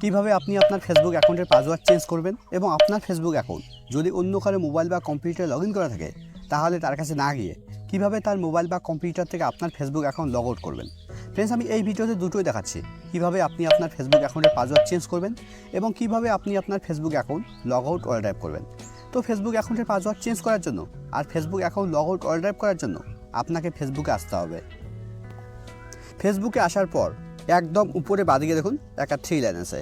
কিভাবে আপনি আপনার ফেসবুক অ্যাকাউন্টের পাসওয়ার্ড চেঞ্জ করবেন এবং আপনার ফেসবুক অ্যাকাউন্ট যদি অন্য কারো মোবাইল বা কম্পিউটারে লগ ইন করা থাকে তাহলে তার কাছে না গিয়ে কিভাবে তার মোবাইল বা কম্পিউটার থেকে আপনার ফেসবুক অ্যাকাউন্ট লগ আউট করবেন। ফ্রেন্ডস, আমি এই ভিডিওতে দুটোই দেখাচ্ছি, কিভাবে আপনি আপনার ফেসবুক অ্যাকাউন্টের পাসওয়ার্ড চেঞ্জ করবেন এবং কিভাবে আপনি আপনার Facebook account log out all drive করবেন। তো ফেসবুক অ্যাকাউন্টের পাসওয়ার্ড চেঞ্জ করার জন্য আর Facebook account log out all drive করার জন্য আপনাকে ফেসবুকে আসতে হবে। ফেসবুকে আসার পর একদম উপরে বাঁদিকে দেখুন একটা 3 লাইন আছে,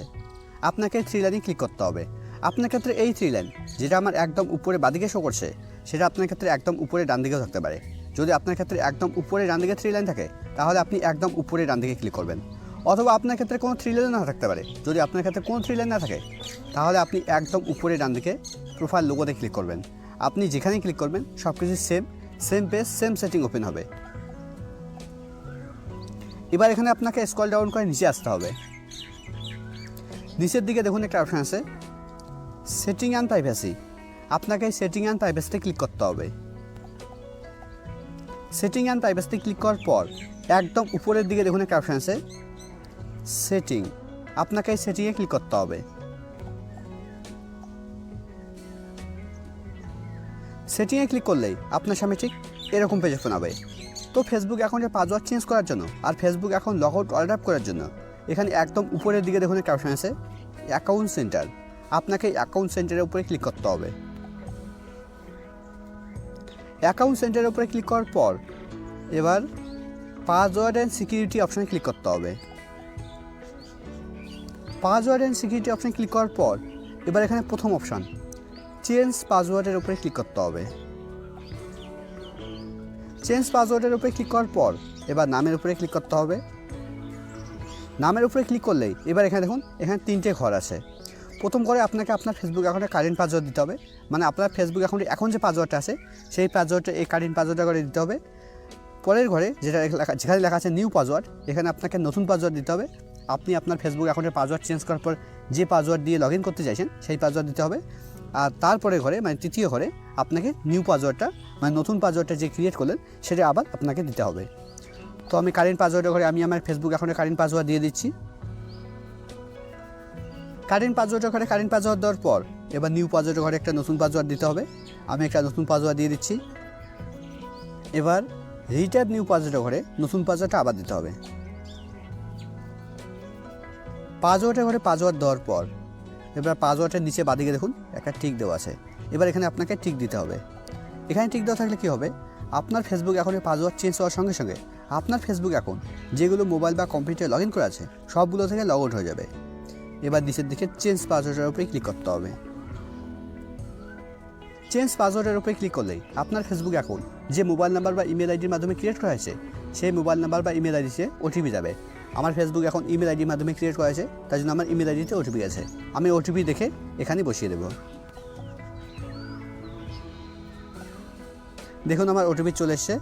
আপনাকে 3 লাইনে ক্লিক করতে হবে। আপনার ক্ষেত্রে এই 3 লাইন যেটা আমার একদম উপরে বাঁদিকে শো করছে সেটা আপনার ক্ষেত্রে একদম উপরে ডান দিকেও থাকতে পারে। যদি আপনার ক্ষেত্রে একদম উপরে ডান দিকে 3 লাইন থাকে তাহলে আপনি একদম উপরে ডান দিকে ক্লিক করবেন, অথবা আপনার ক্ষেত্রে কোনো 3 লাইন না থাকতে পারে। যদি আপনার ক্ষেত্রে কোনো 3 লাইন না থাকে তাহলে আপনি একদম উপরে ডান দিকে প্রোফাইল লোগোতে ক্লিক করবেন। আপনি যেখানেই ক্লিক করবেন সব কিছু same page same setting open হবে। এবার এখানে আপনাকে স্ক্রল ডাউন করে নিচে আসতে হবে। নিচের দিকে দেখুন একটা অপশান আছে সেটিং অ্যান্ড প্রাইভেসি, আপনাকে সেটিং অ্যান্ড প্রাইভেসিতে ক্লিক করতে হবে। সেটিং অ্যান্ড প্রাইভেসিতে ক্লিক করার পর একদম উপরের দিকে দেখুন একটা অপশান আছে সেটিং, আপনাকে এই সেটিংয়ে ক্লিক করতে হবে। সেটিংয়ে ক্লিক করলেই আপনার সামনে ঠিক এরকম পেজ ওপেন হবে। তো ফেসবুক অ্যাকাউন্টের পাসওয়ার্ড চেঞ্জ করার জন্য আর Facebook account log out all drive করার জন্য এখানে একদম উপরের দিকে দেখুন একটা অপশান আছে অ্যাকাউন্ট সেন্টার, আপনাকে অ্যাকাউন্ট সেন্টারের উপরে ক্লিক করতে হবে। অ্যাকাউন্ট সেন্টারের উপরে ক্লিক করার পর এবার পাসওয়ার্ড অ্যান্ড সিকিউরিটি অপশানে ক্লিক করতে হবে। পাসওয়ার্ড অ্যান্ড সিকিউরিটি অপশানে ক্লিক করার পর এবার এখানে প্রথম অপশান চেঞ্জ পাসওয়ার্ডের উপরে ক্লিক করতে হবে। চেঞ্জ পাসওয়ার্ডের উপরে ক্লিক করার পর এবার নামের উপরে ক্লিক করতে হবে। নামের উপরে ক্লিক করলেই এবার এখানে দেখুন এখানে 3টে ঘর আছে। প্রথম ঘরে আপনাকে আপনার ফেসবুক অ্যাকাউন্টে কারেন্ট পাসওয়ার্ড দিতে হবে, মানে আপনার ফেসবুক অ্যাকাউন্টে এখন যে পাসওয়ার্ডটা আছে সেই পাসওয়ার্ডটা এই কারেন্ট পাসওয়ার্ডটা করে দিতে হবে। পরের ঘরে যেখানে লেখা আছে নিউ পাসওয়ার্ড, এখানে আপনাকে নতুন পাসওয়ার্ড দিতে হবে। আপনি আপনার ফেসবুক অ্যাকাউন্টের পাসওয়ার্ড চেঞ্জ করার পর যে পাসওয়ার্ড দিয়ে লগ ইন করতে চাইছেন সেই পাসওয়ার্ড দিতে হবে। আর তারপরে ঘরে মানে তৃতীয় ঘরে আপনাকে নিউ পাসওয়ার্ডটা মানে নতুন পাসওয়ার্ডটা যে ক্রিয়েট করলেন সেটা আবার আপনাকে দিতে হবে। তো আমি কারেন্ট পাসওয়ার্ডের ঘরে আমি আমার ফেসবুক অ্যাকাউন্টে কারেন্ট পাসওয়ার্ড দিয়ে দিচ্ছি। কারেন্ট পাসওয়ার্ডের ঘরে কারেন্ট পাসওয়ার্ড দেওয়ার পর এবার নিউ পাসওয়ার্ডের ঘরে একটা নতুন পাসওয়ার্ড দিতে হবে। আমি একটা নতুন পাসওয়ার্ড দিয়ে দিচ্ছি। এবার রিটাইপ নিউ পাসওয়ার্ডের ঘরে নতুন পাসওয়ার্ডটা আবার দিতে হবে। পাসওয়ার্ডের ঘরে পাসওয়ার্ড দেওয়ার পর এবার পাসওয়ার্ডের নিচে বাঁদিকে দেখুন একটা টিক দেওয়া আছে, এবার এখানে আপনাকে টিক দিতে হবে। এখানে টিক দেওয়া থাকলে কী হবে, আপনার ফেসবুক অ্যাকাউন্টে পাসওয়ার্ড চেঞ্জ হওয়ার সঙ্গে সঙ্গে আপনার ফেসবুক অ্যাকাউন্ট যেগুলো মোবাইল বা কম্পিউটারে লগ ইন করা আছে সবগুলো থেকে লগ আউট হয়ে যাবে। এবার নিচের দিকে চেঞ্জ পাসওয়ার্ডের উপরে ক্লিক করতে হবে। চেঞ্জ পাসওয়ার্ডের উপরে ক্লিক করলেই আপনার ফেসবুক অ্যাকাউন্ট যে মোবাইল নাম্বার বা ইমেল আইডির মাধ্যমে ক্রিয়েট করা হয়েছে সেই মোবাইল নাম্বার বা ইমেল আইডিতে ওটিপি যাবে। আমার ফেসবুক এখন ইমেল আইডির মাধ্যমে ক্রিয়েট করা হয়েছে, তার জন্য আমার ইমেল আইডিতে ওটিপি আছে। আমি ওটিপি দেখে এখানে বসিয়ে দেব। দেখুন আমার ওটিপি চলে এসছে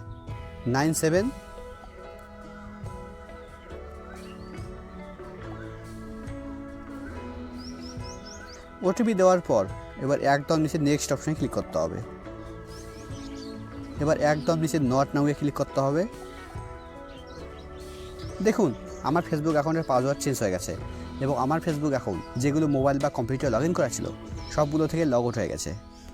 97। ওটিপি দেওয়ার পর এবার একদম নিচে নেক্সট অপশানে ক্লিক করতে হবে। এবার একদম নিচে নট নাও ক্লিক করতে হবে। দেখুন আমার ফেসবুক অ্যাকাউন্টের পাসওয়ার্ড চেঞ্জ হয়ে গেছে এবং আমার ফেসবুক অ্যাকাউন্ট যেগুলো মোবাইল বা কম্পিউটারে লগ ইন করা ছিল সবগুলো থেকে লগ আউট হয়ে গেছে।